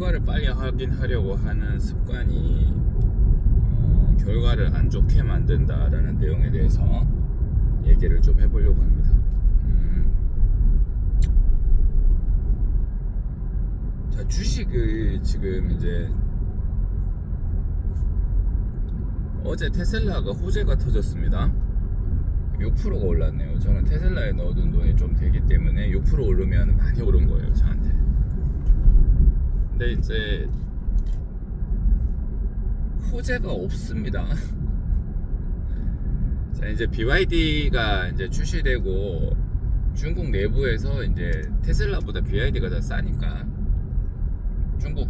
결과를 빨리 확인하려고 하는 습관이 결과를 안 좋게 만든다라는 내용에 대해서 얘기를 좀 해보려고 합니다. 자, 주식을 지금 이제 어제 테슬라가 호재가 터졌습니다. 6%가 올랐네요. 저는 테슬라에 넣어둔 돈이 좀 되기 때문에 6% 오르면 많이 오른 거예요, 저한테. 근데 이제 호재가 없습니다. 자, 이제 BYD가 이제 출시되고 중국 내부에서 이제 테슬라보다 BYD가 더 싸니까 중국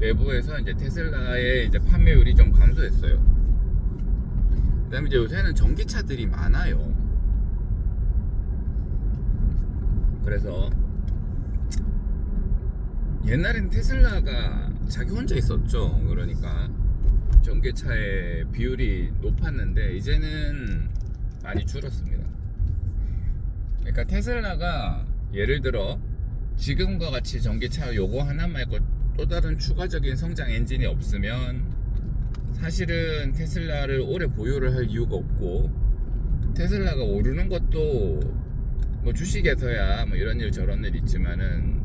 내부에서 이제 테슬라의 이제 판매율이 좀 감소했어요. 그다음에 이제 요새는 전기차들이 많아요. 그래서 옛날엔 테슬라가 자기 혼자 있었죠. 그러니까 전기차의 비율이 높았는데 이제는 많이 줄었습니다. 그러니까 테슬라가 예를 들어 지금과 같이 전기차 요거 하나 말고 또 다른 추가적인 성장 엔진이 없으면 사실은 테슬라를 오래 보유를 할 이유가 없고, 테슬라가 오르는 것도 뭐 주식에서야 뭐 이런 일 저런 일 있지만은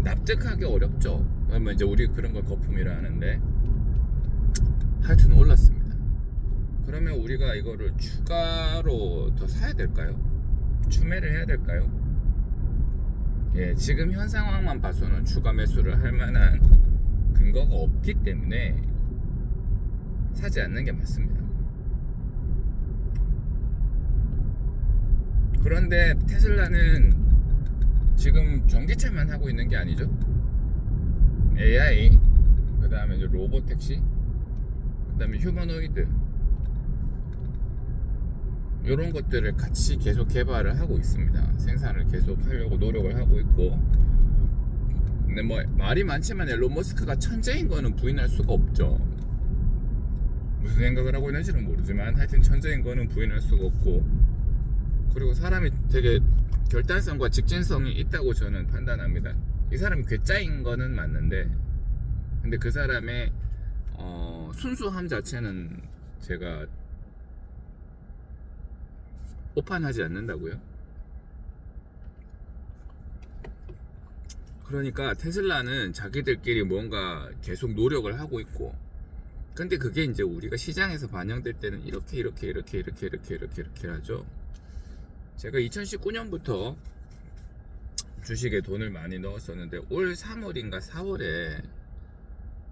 납득하기 어렵죠. 그러면 이제 우리 그런 걸 거품이라 하는데, 하여튼 올랐습니다. 그러면 우리가 이거를 추가로 더 사야 될까요? 추매를 해야 될까요? 예, 지금 현 상황만 봐서는 추가 매수를 할 만한 근거가 없기 때문에 사지 않는 게 맞습니다. 그런데 테슬라는 지금 전기차만 하고 있는 게 아니죠. AI, 그 다음에 이제 로보택시, 그 다음에 휴머노이드, 이런 것들을 같이 계속 개발을 하고 있습니다. 생산을 계속 하려고 노력을 하고 있고. 근데 뭐 말이 많지만 일론 머스크가 천재인 거는 부인할 수가 없죠. 무슨 생각을 하고 있는지는 모르지만 하여튼 천재인 거는 부인할 수가 없고, 그리고 사람이 되게 결단성과 직진성이 있다고 저는 판단합니다. 이 사람이 괴짜인 거는 맞는데, 근데 그 사람의 순수함 자체는 제가 오판하지 않는다고요. 그러니까 테슬라는 자기들끼리 뭔가 계속 노력을 하고 있고, 근데 그게 이제 우리가 시장에서 반영될 때는 이렇게 하죠. 제가 2019년부터 주식에 돈을 많이 넣었었는데 올 3월인가 4월에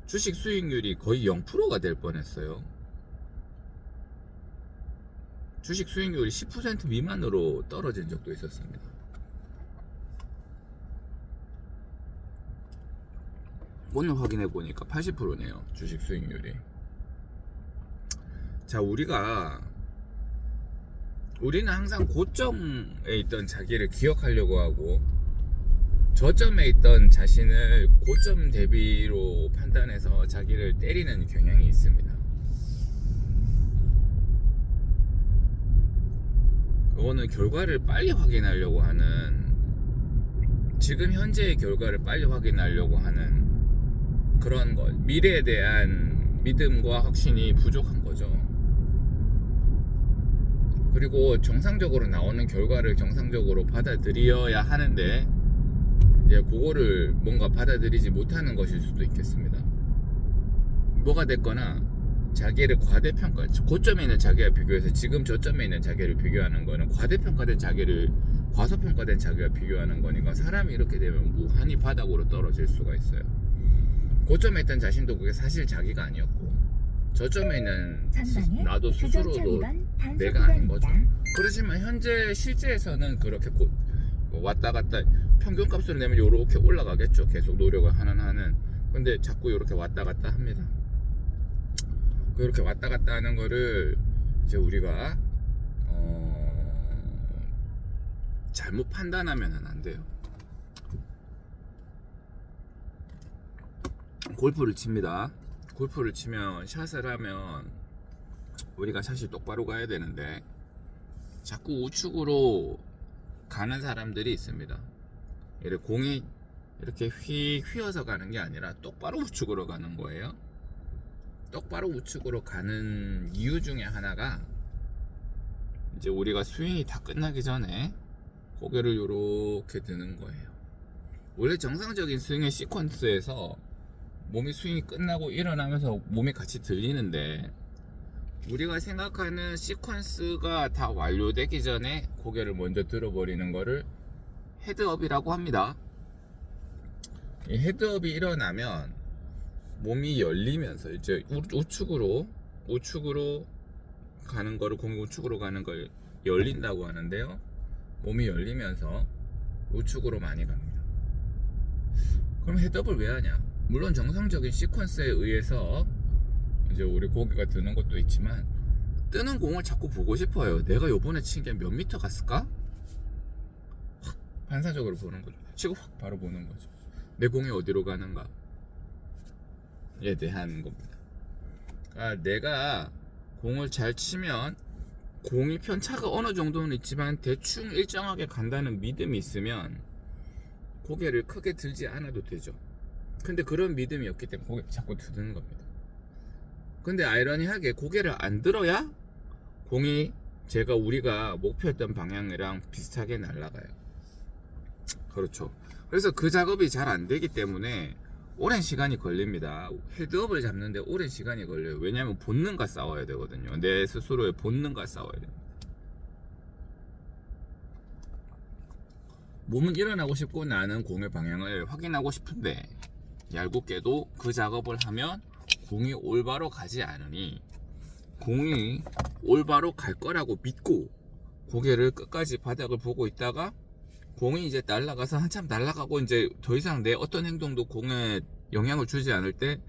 주식 수익률이 거의 0%가 될 뻔했어요. 주식 수익률이 10% 미만으로 떨어진 적도 있었습니다. 오늘 확인해 보니까 80%네요, 주식 수익률이. 자, 우리는 항상 고점에 있던 자기를 기억하려고 하고, 저점에 있던 자신을 고점 대비로 판단해서 자기를 때리는 경향이 있습니다. 그거는 결과를 빨리 확인하려고 하는, 지금 현재의 결과를 빨리 확인하려고 하는 그런 것, 미래에 대한 믿음과 확신이 부족한 거죠. 그리고 정상적으로 나오는 결과를 정상적으로 받아들여야 하는데, 이제 그거를 뭔가 받아들이지 못하는 것일 수도 있겠습니다. 뭐가 됐거나 자기를 과대평가, 고점에 있는 자기와 비교해서 지금 저점에 있는 자기를 비교하는 거는 과대평가된 자기를 과소평가된 자기와 비교하는 거니까 사람이 이렇게 되면 무한히 바닥으로 떨어질 수가 있어요. 고점에 있던 자신도 그게 사실 자기가 아니었고, 저점에 있는 나도 스스로도 내가 아닌 거죠. 그렇지만 현재 실제에서는 그렇게 왔다 갔다 평균값을 내면 이렇게 올라가겠죠. 계속 노력을 하는 한은. 근데 자꾸 이렇게 왔다 갔다 합니다. 그렇게 왔다 갔다 하는 거를 이제 우리가 잘못 판단하면 안 돼요. 골프를 칩니다. 골프를 치면 샷을 하면 우리가 샷이 똑바로 가야 되는데 자꾸 우측으로 가는 사람들이 있습니다. 공이 이렇게 휘어서 가는 게 아니라 똑바로 우측으로 가는 거예요. 똑바로 우측으로 가는 이유 중에 하나가 이제 우리가 스윙이 다 끝나기 전에 고개를 이렇게 드는 거예요. 원래 정상적인 스윙의 시퀀스에서 몸이 스윙이 끝나고 일어나면서 몸이 같이 들리는데 우리가 생각하는 시퀀스가 다 완료되기 전에 고개를 먼저 들어버리는 거를 헤드업이라고 합니다. 이 헤드업이 일어나면 몸이 열리면서 이제 우측으로 가는 거를 공이 우측으로 가는 걸 열린다고 하는데요. 몸이 열리면서 우측으로 많이 갑니다. 그럼 헤드업을 왜 하냐? 물론 정상적인 시퀀스에 의해서 이제 우리 고개가 드는 것도 있지만 뜨는 공을 자꾸 보고 싶어요. 내가 요번에 친 게 몇 미터 갔을까? 확 반사적으로 보는 거죠. 치고 확 바로 보는 거죠. 내 공이 어디로 가는가에 대한 겁니다. 그러니까 내가 공을 잘 치면 공이 편차가 어느 정도는 있지만 대충 일정하게 간다는 믿음이 있으면 고개를 크게 들지 않아도 되죠. 근데 그런 믿음이 없기 때문에 고개를 자꾸 드는 겁니다. 근데 아이러니하게 고개를 안 들어야 공이 우리가 목표했던 방향이랑 비슷하게 날아가요. 그렇죠. 그래서 그 작업이 잘 안 되기 때문에 오랜 시간이 걸립니다. 헤드업을 잡는데 오랜 시간이 걸려요. 왜냐하면 본능과 싸워야 되거든요. 내 스스로의 본능과 싸워야 됩니다. 몸은 일어나고 싶고 나는 공의 방향을 확인하고 싶은데 얄궂게도 그 작업을 하면 공이 올바로 가지 않으니 공이 올바로 갈 거라고 믿고 고개를 끝까지 바닥을 보고 있다가 공이 이제 날아가서 한참 날아가고 이제 더 이상 내 어떤 행동도 공에 영향을 주지 않을 때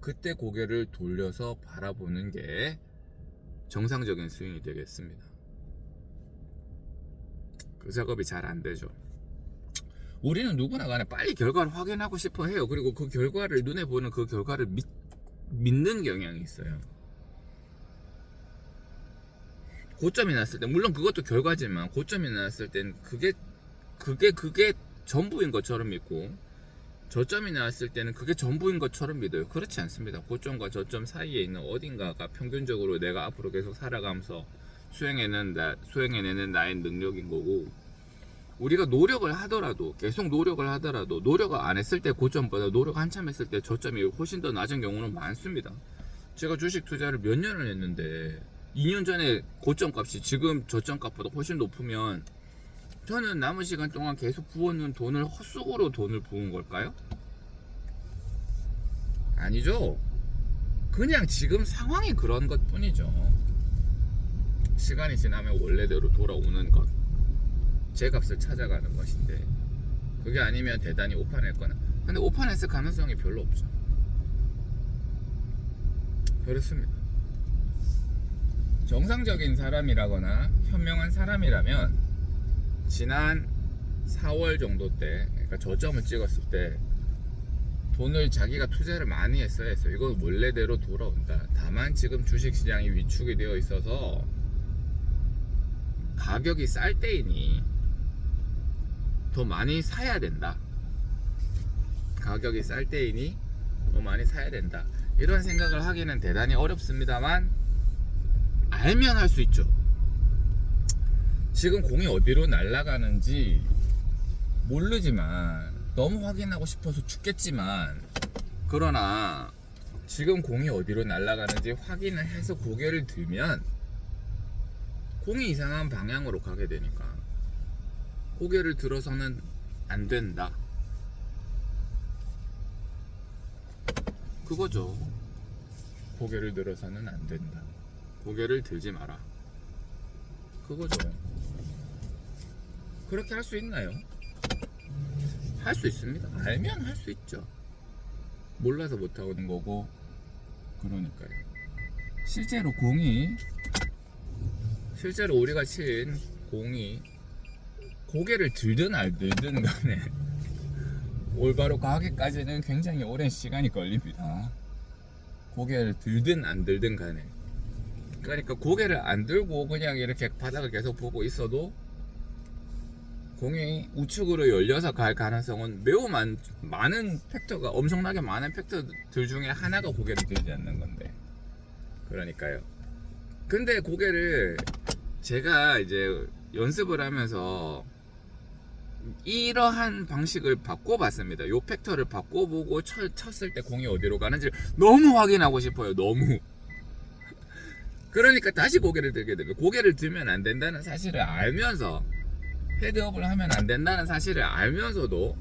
그때 고개를 돌려서 바라보는 게 정상적인 스윙이 되겠습니다. 그 작업이 잘 안 되죠. 우리는 누구나 간에 빨리 결과를 확인하고 싶어 해요. 그리고 그 결과를 눈에 보는 그 결과를 믿는 경향이 있어요. 고점이 났을 때 물론 그것도 결과지만 고점이 났을 땐 그게 전부인 것처럼 믿고 저점이 나왔을 때는 그게 전부인 것처럼 믿어요. 그렇지 않습니다. 고점과 저점 사이에 있는 어딘가가 평균적으로 내가 앞으로 계속 살아가면서 수행해내는 나의 능력인 거고 우리가 노력을 하더라도 계속 노력을 하더라도 노력을 안 했을 때 고점보다 노력 한참 했을 때 저점이 훨씬 더 낮은 경우는 많습니다. 제가 주식 투자를 몇 년을 했는데 2년 전에 고점 값이 지금 저점 값보다 훨씬 높으면 저는 남은 시간 동안 계속 부어놓은 돈을 헛수고로 돈을 부은 걸까요? 아니죠. 그냥 지금 상황이 그런 것 뿐이죠. 시간이 지나면 원래대로 돌아오는 것, 제 값을 찾아가는 것인데 그게 아니면 대단히 오판했거나 근데 오판했을 가능성이 별로 없죠. 그렇습니다. 정상적인 사람이라거나 현명한 사람이라면 지난 4월 정도 때 그러니까 저점을 찍었을 때 돈을 자기가 투자를 많이 했어야 했어요. 이거 원래대로 돌아온다. 다만 지금 주식시장이 위축이 되어 있어서 가격이 쌀 때이니 더 많이 사야 된다. 가격이 쌀 때이니 더 많이 사야 된다. 이런 생각을 하기는 대단히 어렵습니다만 알면 할 수 있죠. 지금 공이 어디로 날아가는지 모르지만 너무 확인하고 싶어서 죽겠지만 그러나 지금 공이 어디로 날아가는지 확인을 해서 고개를 들면 공이 이상한 방향으로 가게 되니까 고개를 들어서는 안 된다. 그거죠. 고개를 들어서는 안 된다. 고개를 들지 마라. 그거죠. 그렇게 할 수 있나요? 할 수 있습니다. 알면 할 수 있죠. 몰라서 못하는 거고 그러니까요. 실제로 우리가 친 공이 고개를 들든 안 들든 간에 올바로 가기까지는 굉장히 오랜 시간이 걸립니다. 고개를 들든 안 들든 간에 그러니까 고개를 안 들고 그냥 이렇게 바닥을 계속 보고 있어도 공이 우측으로 열려서 갈 가능성은 매우 많은 팩터가 엄청나게 많은 팩터들 중에 하나가 고개를 들지 않는 건데 그러니까요. 근데 고개를 제가 이제 연습을 하면서 이러한 방식을 바꿔봤습니다. 요 팩터를 바꿔보고 쳤을 때 공이 어디로 가는지 너무 확인하고 싶어요. 너무. 그러니까 다시 고개를 들게 되고 고개를 들면 안 된다는 사실을 알면서 헤드업을 하면 안 된다는 사실을 알면서도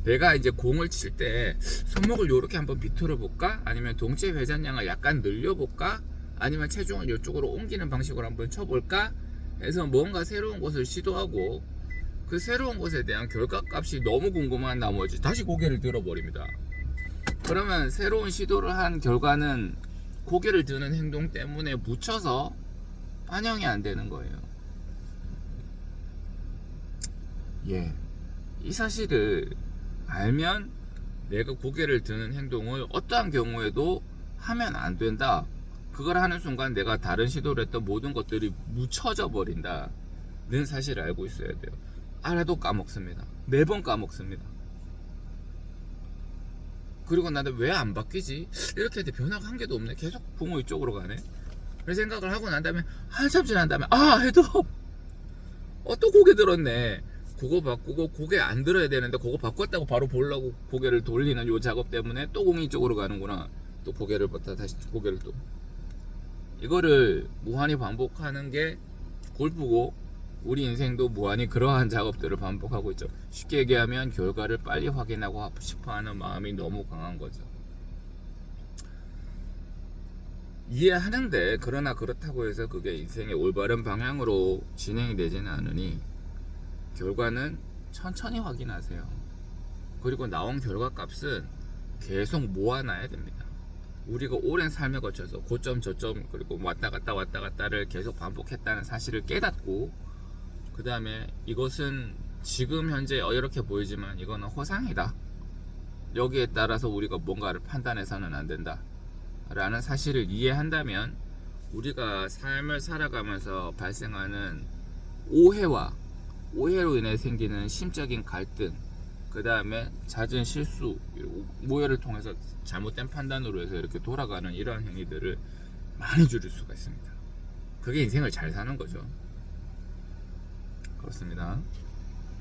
내가 이제 공을 칠 때 손목을 이렇게 한번 비틀어 볼까? 아니면 동체 회전량을 약간 늘려 볼까? 아니면 체중을 이쪽으로 옮기는 방식으로 한번 쳐볼까? 해서 뭔가 새로운 것을 시도하고 그 새로운 것에 대한 결과값이 너무 궁금한 나머지 다시 고개를 들어버립니다. 그러면 새로운 시도를 한 결과는 고개를 드는 행동 때문에 묻혀서 반영이 안 되는 거예요. 예, 이 사실을 알면 내가 고개를 드는 행동을 어떠한 경우에도 하면 안 된다. 그걸 하는 순간 내가 다른 시도를 했던 모든 것들이 묻혀져 버린다는 사실을 알고 있어야 돼요. 알아도 까먹습니다. 매번 까먹습니다. 그리고 나는 왜 안 바뀌지? 이렇게 해도 변화가 한 개도 없네. 계속 공이 이쪽으로 가네. 그런 생각을 하고 난 다음에 한참 지난 다음에 헤드업! 또 고개 들었네. 그거 바꾸고 고개 안 들어야 되는데 그거 바꿨다고 바로 보려고 고개를 돌리는 요 작업 때문에 또 공이 이쪽으로 가는구나. 또 고개를 봤다 다시 고개를 또 이거를 무한히 반복하는 게 골프고 우리 인생도 무한히 그러한 작업들을 반복하고 있죠. 쉽게 얘기하면 결과를 빨리 확인하고 싶어하는 마음이 너무 강한 거죠. 이해하는데 그러나 그렇다고 해서 그게 인생의 올바른 방향으로 진행이 되지는 않으니 결과는 천천히 확인하세요. 그리고 나온 결과값은 계속 모아놔야 됩니다. 우리가 오랜 삶에 거쳐서 고점 저점 그리고 왔다 갔다를 계속 반복했다는 사실을 깨닫고 그 다음에 이것은 지금 현재 이렇게 보이지만 이거는 허상이다. 여기에 따라서 우리가 뭔가를 판단해서는 안 된다 라는 사실을 이해한다면 우리가 삶을 살아가면서 발생하는 오해로 인해 생기는 심적인 갈등, 그 다음에 잦은 실수, 오해를 통해서 잘못된 판단으로 해서 이렇게 돌아가는 이러한 행위들을 많이 줄일 수가 있습니다. 그게 인생을 잘 사는 거죠. 그렇습니다.